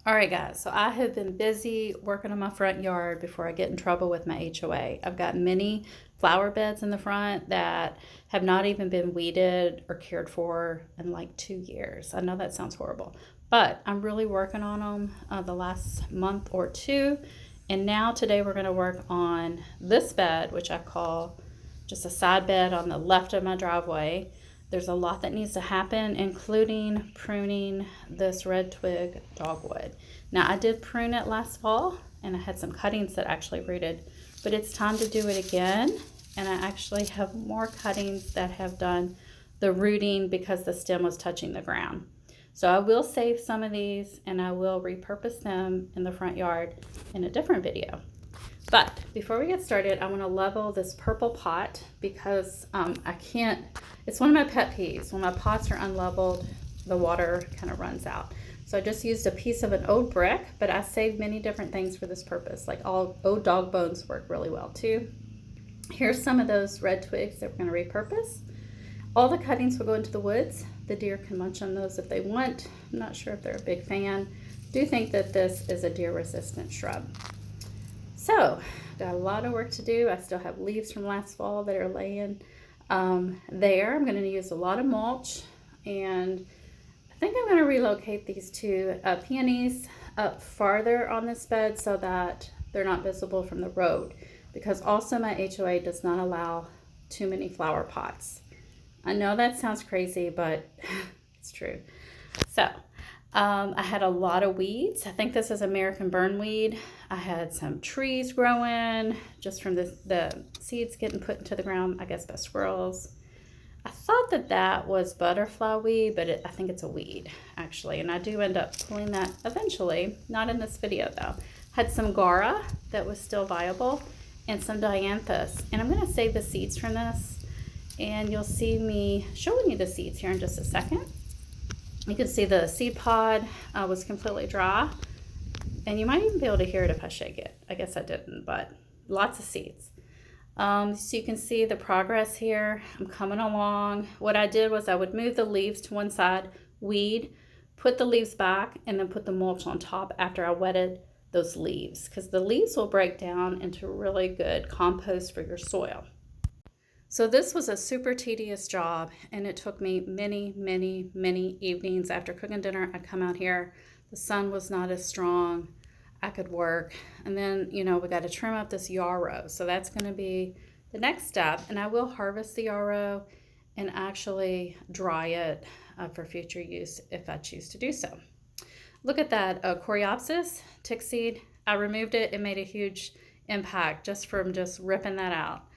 All right, guys, so I have been busy working on my front yard before I get in trouble with my HOA. I've got many flower beds in the front that have not even been weeded or cared for in like 2 years. I know that sounds horrible, but I'm really working on them the last month or two. And now today we're going to work on this bed, which I call just a side bed on the left of my driveway. There's a lot that needs to happen, including pruning this red twig dogwood. Now, I did prune it last fall, and I had some cuttings that actually rooted, but it's time to do it again. And I actually have more cuttings that have done the rooting because the stem was touching the ground. So I will save some of these, and I will repurpose them in the front yard in a different video. But before we get started, I want to level this purple pot because I can't, it's one of my pet peeves. When my pots are unleveled, the water kind of runs out. So I just used a piece of an old brick, but I saved many different things for this purpose. Like all old dog bones work really well too. Here's some of those red twigs that we're going to repurpose. All the cuttings will go into the woods. The deer can munch on those if they want. I'm not sure if they're a big fan. Do think that this is a deer resistant shrub. So, got a lot of work to do. I still have leaves from last fall that are laying there. I'm going to use a lot of mulch, and I think I'm going to relocate these two peonies up farther on this bed so that they're not visible from the road, because also my HOA does not allow too many flower pots. I know that sounds crazy, but it's true. So, I had a lot of weeds. I think this is American burnweed. I had some trees growing just from the seeds getting put into the ground, I guess, by squirrels. I thought that that was butterfly weed, but I think it's a weed, actually. And I do end up pulling that eventually. Not in this video, though. Had some Gara that was still viable and some dianthus. And I'm going to save the seeds from this. And you'll see me showing you the seeds here in just a second. You can see the seed pod was completely dry, and you might even be able to hear it if I shake it. I guess I didn't, but lots of seeds. So you can see the progress here. I'm coming along. What I did was I would move the leaves to one side, weed, put the leaves back, and then put the mulch on top after I wetted those leaves, because the leaves will break down into really good compost for your soil. So this was a super tedious job, and it took me many evenings. After cooking dinner, I'd come out here. The sun was not as strong. I could work. And then, we got to trim up this yarrow. So that's going to be the next step. And I will harvest the yarrow and actually dry it for future use if I choose to do so. Look at that Coreopsis tick seed. I removed it. It made a huge impact just from just ripping that out.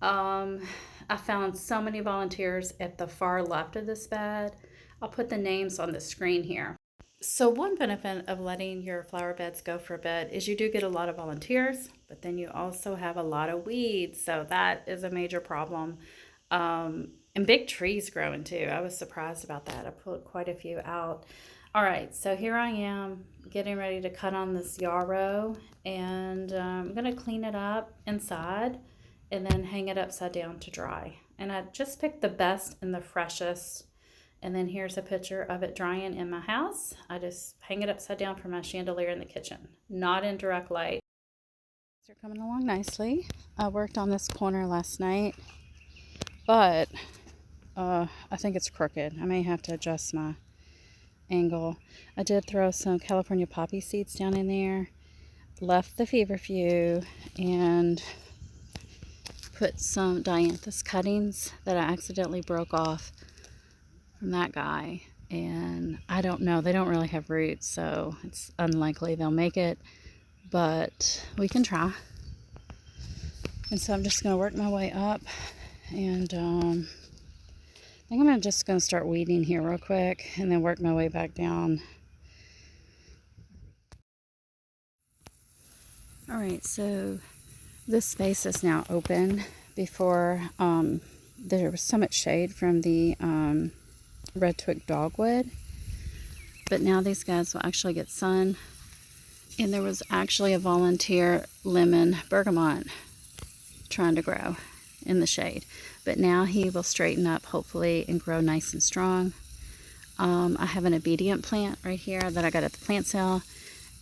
I found so many volunteers at the far left of this bed. I'll put the names on the screen here. So one benefit of letting your flower beds go for a bit is you do get a lot of volunteers, but then you also have a lot of weeds. So that is a major problem. And big trees growing too. I was surprised about that. I pulled quite a few out. All right, so here I am getting ready to cut on this yarrow, and I'm going to clean it up inside and then hang it upside down to dry. And I just picked the best and the freshest. And then here's a picture of it drying in my house. I just hang it upside down for my chandelier in the kitchen, not in direct light. They're coming along nicely. I worked on this corner last night, but I think it's crooked. I may have to adjust my angle. I did throw some California poppy seeds down in there, left the feverfew, and put some dianthus cuttings that I accidentally broke off from that guy. And I don't know, they don't really have roots, so it's unlikely they'll make it, but we can try. And so I'm just going to work my way up, and I think I'm just going to start weeding here real quick and then work my way back down. All right, so this space is now open. Before there was so much shade from the red twig dogwood, but now these guys will actually get sun. And there was actually a volunteer lemon bergamot trying to grow in the shade, but now he will straighten up hopefully and grow nice and strong. I have an obedient plant right here that I got at the plant sale.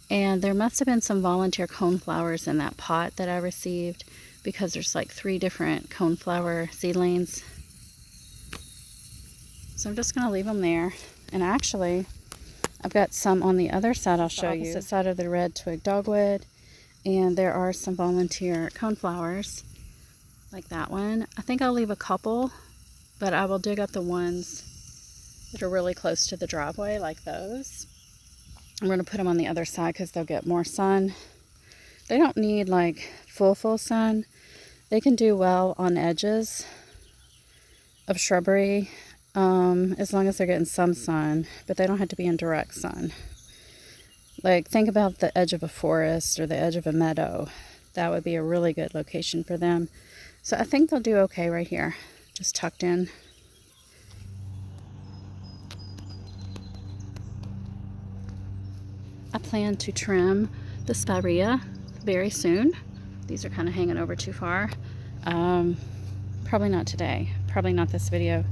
And there must have been some volunteer coneflowers in that pot that I received, because there's like 3 different coneflower seedlings. So I'm just going to leave them there. And actually, I've got some on the other side I'll show you. The opposite side of the red twig dogwood. And there are some volunteer coneflowers, like that one. I think I'll leave a couple, but I will dig up the ones that are really close to the driveway, like those. I'm going to put them on the other side because they'll get more sun. They don't need like full sun. They can do well on edges of shrubbery, as long as they're getting some sun, but they don't have to be in direct sun. Like, think about the edge of a forest or the edge of a meadow. That would be a really good location for them. So I think they'll do okay right here, just tucked in. I plan to trim the spirea very soon. These are kind of hanging over too far. Probably not today, probably not this video,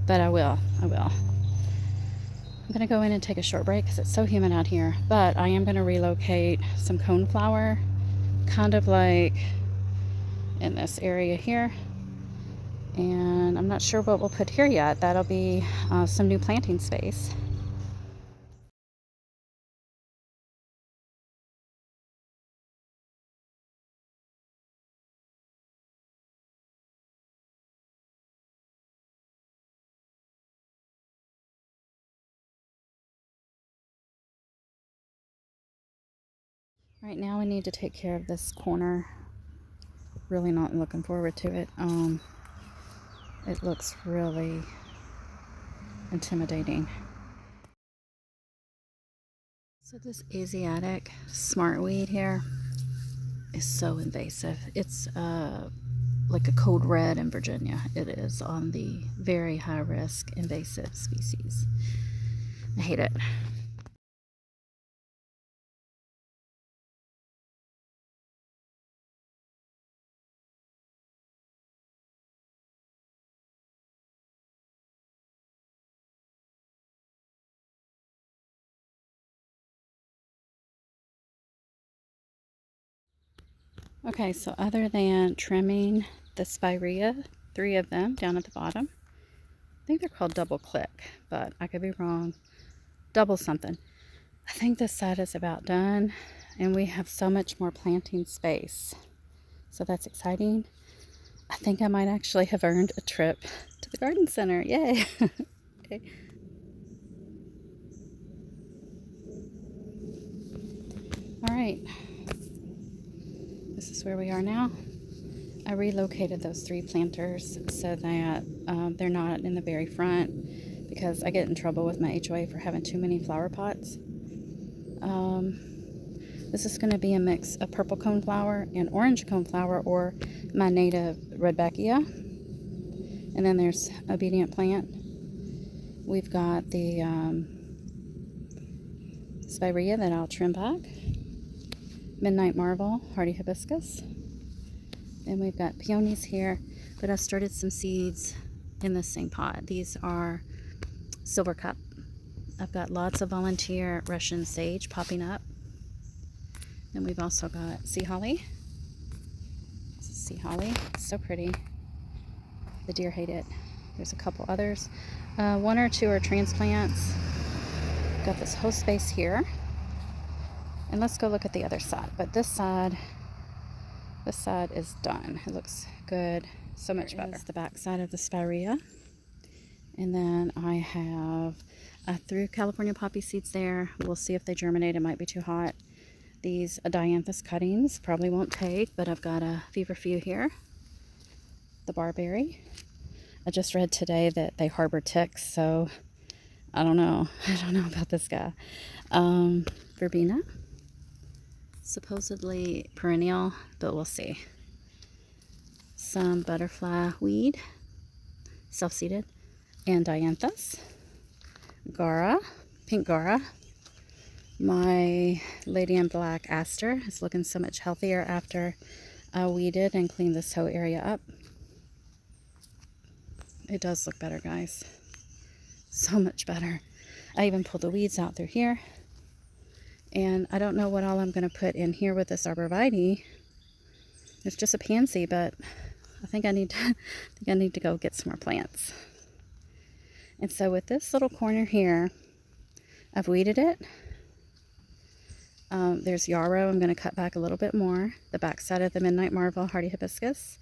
but I will. I'm gonna go in and take a short break because it's so humid out here, but I am gonna relocate some coneflower, kind of like in this area here. And I'm not sure what we'll put here yet. That'll be some new planting space. Right now we need to take care of this corner. Really not looking forward to it. It looks really intimidating. So this Asiatic smartweed here is so invasive. It's like a code red in Virginia. It is on the very high risk invasive species. I hate it. Okay, so other than trimming the spirea, 3 of them down at the bottom, I think they're called double click, but I could be wrong. Double something. I think this side is about done, and we have so much more planting space. So that's exciting. I think I might actually have earned a trip to the garden center. Yay! Okay. All right. This is where we are now. I relocated those 3 planters so that they're not in the very front, because I get in trouble with my HOA for having too many flower pots. This is going to be a mix of purple coneflower and orange coneflower, or my native Rudbeckia. And then there's obedient plant. We've got the spirea that I'll trim back, midnight marvel, hardy hibiscus. And we've got peonies here, but I started some seeds in the same pot. These are silver cup. I've got lots of volunteer Russian sage popping up. And we've also got sea holly. This is sea holly. It's so pretty. The deer hate it. There's a couple others. 1 or 2 are transplants. Got this whole space here. And let's go look at the other side. But this side is done. It looks good. So much better. This is the back side of the spirea. And then I threw California poppy seeds there. We'll see if they germinate. It might be too hot. These dianthus cuttings probably won't take, but I've got a feverfew here. The barberry. I just read today that they harbor ticks, so I don't know. I don't know about this guy. Verbena. Supposedly perennial, but we'll see. Some butterfly weed, self-seeded, and dianthus. Gara, pink Gara. My Lady in Black aster is looking so much healthier after I weeded and cleaned this whole area up. It does look better, guys. So much better. I even pulled the weeds out through here. And I don't know what all I'm going to put in here with this arborvitae. It's just a pansy, but I think I need to go get some more plants. And so with this little corner here, I've weeded it. There's yarrow. I'm going to cut back a little bit more. The backside of the Midnight Marvel hardy hibiscus.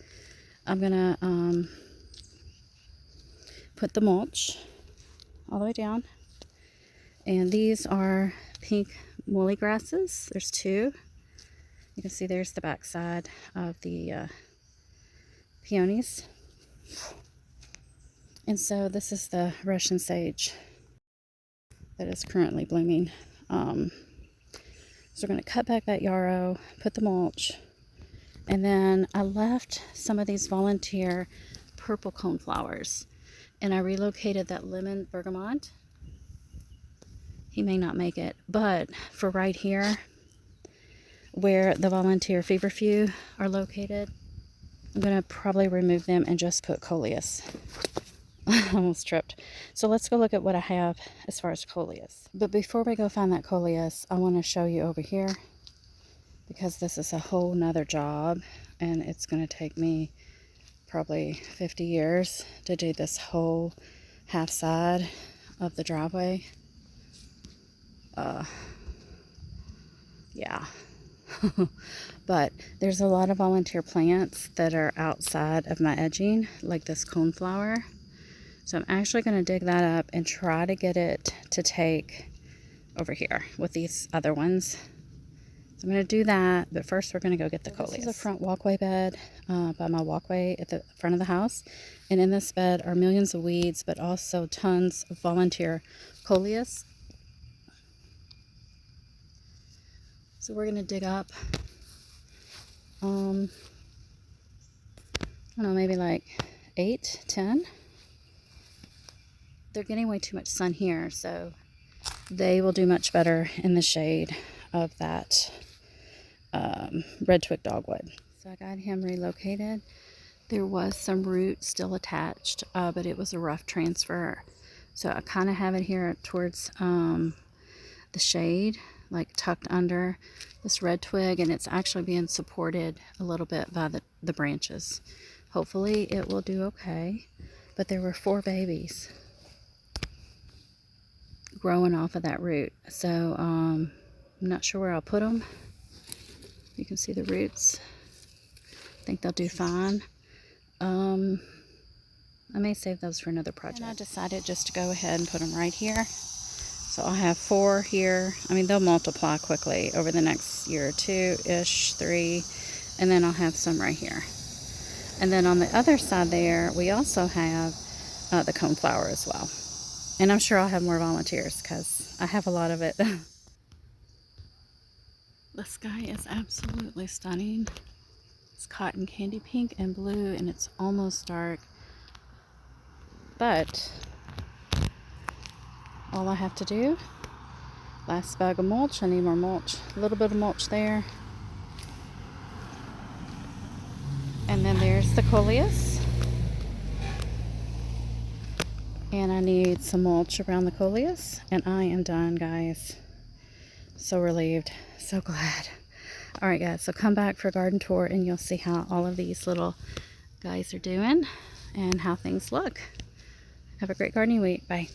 I'm going to put the mulch all the way down. And these are pink woolly grasses. There's two. You can see there's the backside of the peonies. And so this is the Russian sage that is currently blooming. So we're going to cut back that yarrow, put the mulch, and then I left some of these volunteer purple coneflowers, and I relocated that lemon bergamot. He may not make it, but for right here, where the volunteer feverfew are located, I'm going to probably remove them and just put coleus. I almost tripped. So let's go look at what I have as far as coleus. But before we go find that coleus, I want to show you over here, because this is a whole nother job, and it's going to take me probably 50 years to do this whole half side of the driveway. Yeah. But there's a lot of volunteer plants that are outside of my edging, like this coneflower. So I'm actually going to dig that up and try to get it to take over here with these other ones. So I'm going to do that, but first we're going to go get the coleus. This is a front walkway bed by my walkway at the front of the house. And in this bed are millions of weeds, but also tons of volunteer coleus. So we're going to dig up, I don't know, maybe like 8, 10. They're getting way too much sun here, so they will do much better in the shade of that red twig dogwood. So I got him relocated. There was some root still attached, but it was a rough transfer. So I kind of have it here towards the shade, like tucked under this red twig, and it's actually being supported a little bit by the branches. Hopefully it will do okay. But there were 4 babies growing off of that root, so I'm not sure where I'll put them. You can see the roots. I think they'll do fine. I may save those for another project. And I decided just to go ahead and put them right here. So I'll have 4 here. I mean, they'll multiply quickly over the next year or 2-ish, 3, and then I'll have some right here. And then on the other side there, we also have the coneflower as well. And I'm sure I'll have more volunteers because I have a lot of it. The sky is absolutely stunning. It's cotton candy pink and blue, and it's almost dark. But all I have to do, last bag of mulch, I need more mulch. A little bit of mulch there. And then there's the coleus. And I need some mulch around the coleus. And I am done, guys. So relieved. So glad. Alright guys, so come back for a garden tour and you'll see how all of these little guys are doing and how things look. Have a great gardening week. Bye.